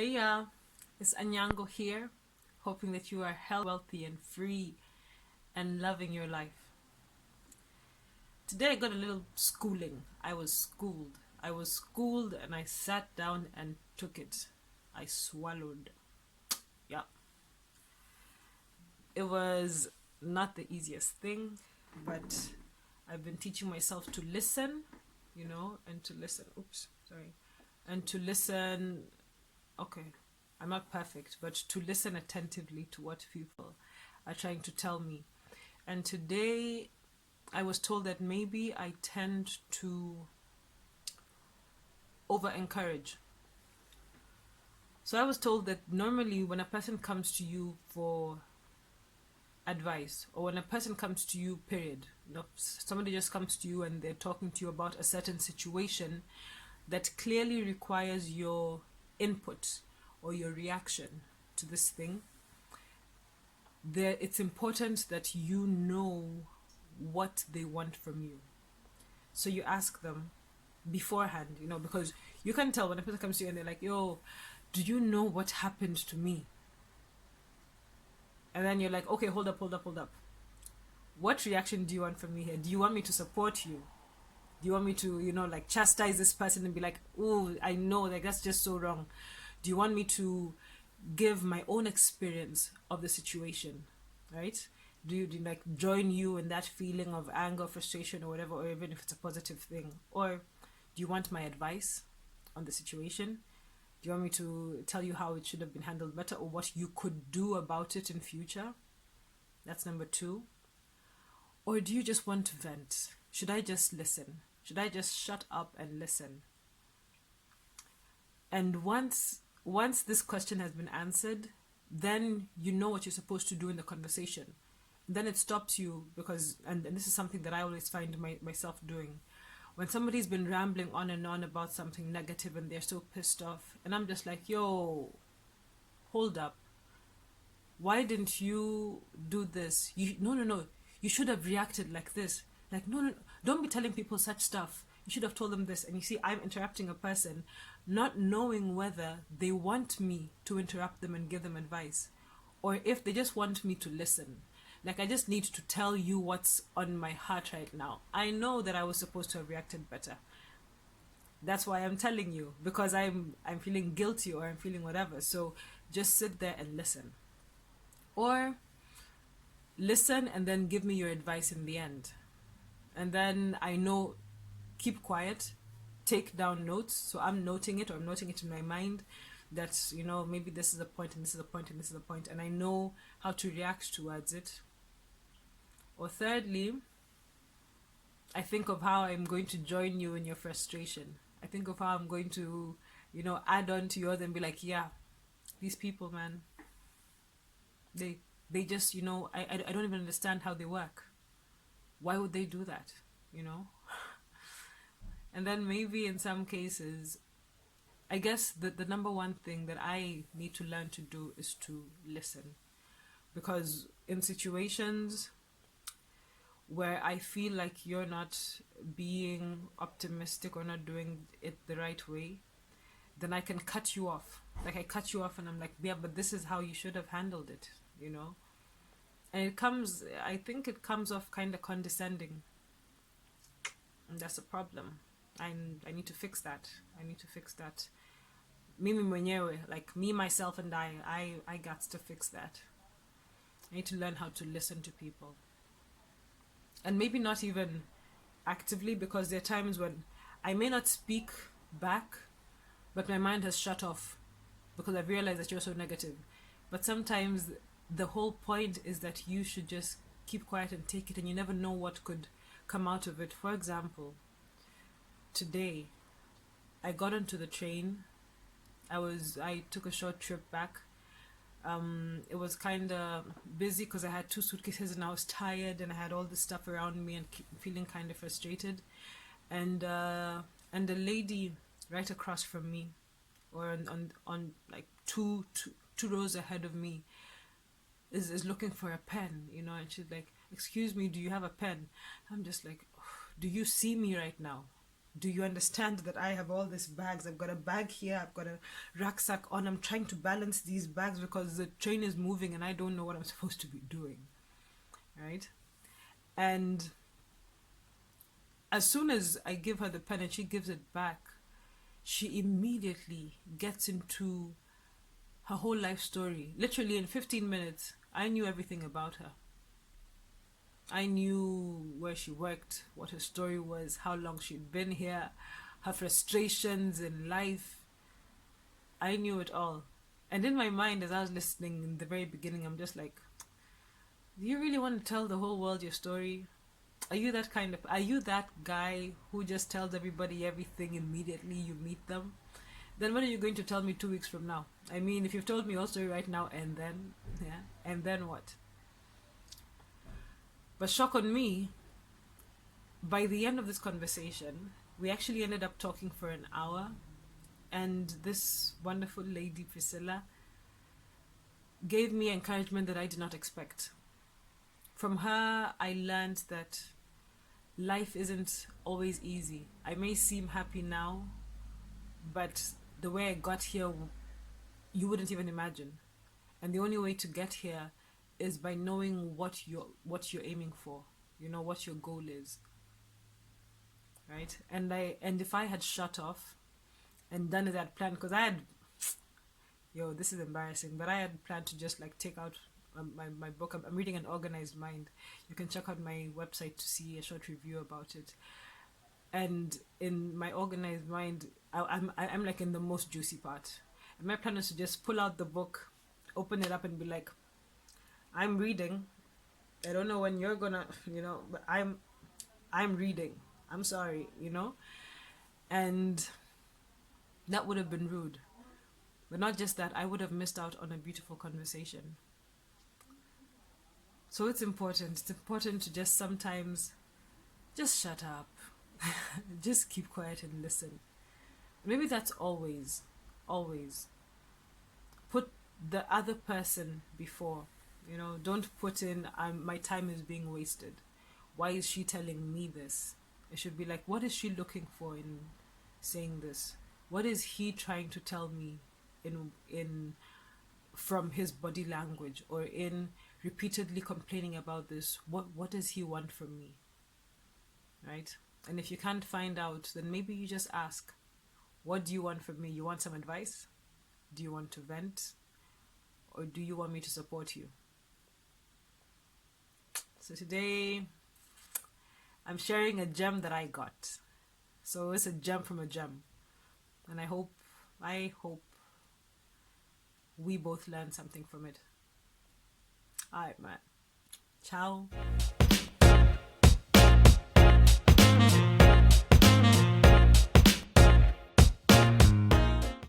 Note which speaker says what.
Speaker 1: Hey y'all, it's Anyango here, hoping that you are healthy, wealthy, and free and loving your life. Today I got a little schooling. I was schooled. I was schooled and I sat down and took it. I swallowed. Yeah. It was not the easiest thing, but I've been teaching myself to listen, and to listen. Oops, sorry. And to listen. Okay, I'm not perfect, but to listen attentively to what people are trying to tell me. And today I was told that maybe I tend to over encourage. So I was told that normally when a person comes to you for advice, or when a person comes to you, period, somebody just comes to you and they're talking to you about a certain situation that clearly requires your input or your reaction to this thing, it's important that you know what they want from you. So you ask them beforehand, because you can tell when a person comes to you and they're like, yo, do you know what happened to me? And then you're like, okay, hold up. What reaction do you want from me here? Do you want me to support you? Do you want me to, chastise this person and be like, oh, I know, like, that's just so wrong? Do you want me to give my own experience of the situation, right? Do you like join you in that feeling of anger, frustration, or whatever, or even if it's a positive thing? Or do you want my advice on the situation? Do you want me to tell you how it should have been handled better, or what you could do about it in future? That's number two. Or do you just want to vent? Should I just listen? Should I just shut up and listen? And once this question has been answered, then you know what you're supposed to do in the conversation. Then it stops you because, and this is something that I always find myself doing, when somebody's been rambling on and on about something negative and they're so pissed off, and I'm just like, yo, hold up. Why didn't you do this? No. You should have reacted like this. Like, no, don't be telling people such stuff. You should have told them this. And you see, I'm interrupting a person, not knowing whether they want me to interrupt them and give them advice, or if they just want me to listen. Like, I just need to tell you what's on my heart right now. I know that I was supposed to have reacted better. That's why I'm telling you, because I'm feeling guilty or I'm feeling whatever. So just sit there and listen. Or listen and then give me your advice in the end. And then I know, keep quiet, take down notes. So I'm noting it, or I'm noting it in my mind that, maybe this is a point and this is a point and this is a point, and I know how to react towards it. Or thirdly, I think of how I'm going to join you in your frustration. I think of how I'm going to, add on to yours and be like, yeah, these people, man, they just, I don't even understand how they work. Why would they do that, And then maybe in some cases, I guess the number one thing that I need to learn to do is to listen. Because in situations where I feel like you're not being optimistic or not doing it the right way, then I can cut you off. Like, I cut you off and I'm like, yeah, but this is how you should have handled it, And I think it comes off kind of condescending. And that's a problem. I need to fix that. Mimi mwenyewe, like me, myself, and I got to fix that. I need to learn how to listen to people. And maybe not even actively, because there are times when I may not speak back, but my mind has shut off because I've realized that you're so negative. But sometimes the whole point is that you should just keep quiet and take it, and you never know what could come out of it. For example, today I got onto the train. I took a short trip back. It was kind of busy because I had two suitcases and I was tired and I had all this stuff around me and feeling kind of frustrated. And a lady right across from me, or on like two rows ahead of me, is looking for a pen, and she's like, excuse me, do you have a pen? I'm just like, do you see me right now? Do you understand that I have all these bags? I've got a bag here, I've got a rucksack on. I'm trying to balance these bags because the train is moving and I don't know what I'm supposed to be doing. Right? And as soon as I give her the pen and she gives it back, she immediately gets into her whole life story. Literally in 15 minutes, I knew everything about her. I knew where she worked, what her story was, how long she'd been here, her frustrations in life. I knew it all. And in my mind, as I was listening in the very beginning, I'm just like, do you really want to tell the whole world your story? Are you that guy who just tells everybody everything immediately you meet them? Then what are you going to tell me 2 weeks from now? I mean, if you've told me your story right now, and then, yeah, and then what? But shock on me, by the end of this conversation, we actually ended up talking for an hour, and this wonderful lady, Priscilla, gave me encouragement that I did not expect. From her, I learned that life isn't always easy. I may seem happy now, but the way I got here, you wouldn't even imagine. And the only way to get here is by knowing what you're aiming for. You know what your goal is. Right? And if I had shut off and done it that plan, because I had, this is embarrassing, but I had planned to just like take out my book. I'm reading An Organized Mind. You can check out my website to see a short review about it. And in my organized mind, I'm like in the most juicy part. And my plan is to just pull out the book, open it up, and be like, I'm reading. I don't know when you're gonna, but I'm reading. I'm sorry, And that would have been rude. But not just that, I would have missed out on a beautiful conversation. So it's important. It's important to just sometimes just shut up. Just keep quiet and listen. Maybe that's always. Put the other person before. Don't put in, my time is being wasted. Why is she telling me this? It should be like, what is she looking for in saying this? What is he trying to tell me in from his body language, or in repeatedly complaining about this? What does he want from me? Right? And if you can't find out, then maybe you just ask, what do you want from me? You want some advice? Do you want to vent? Or do you want me to support you? So today, I'm sharing a gem that I got. So it's a gem from a gem. And I hope we both learn something from it. Alright, man. Ciao.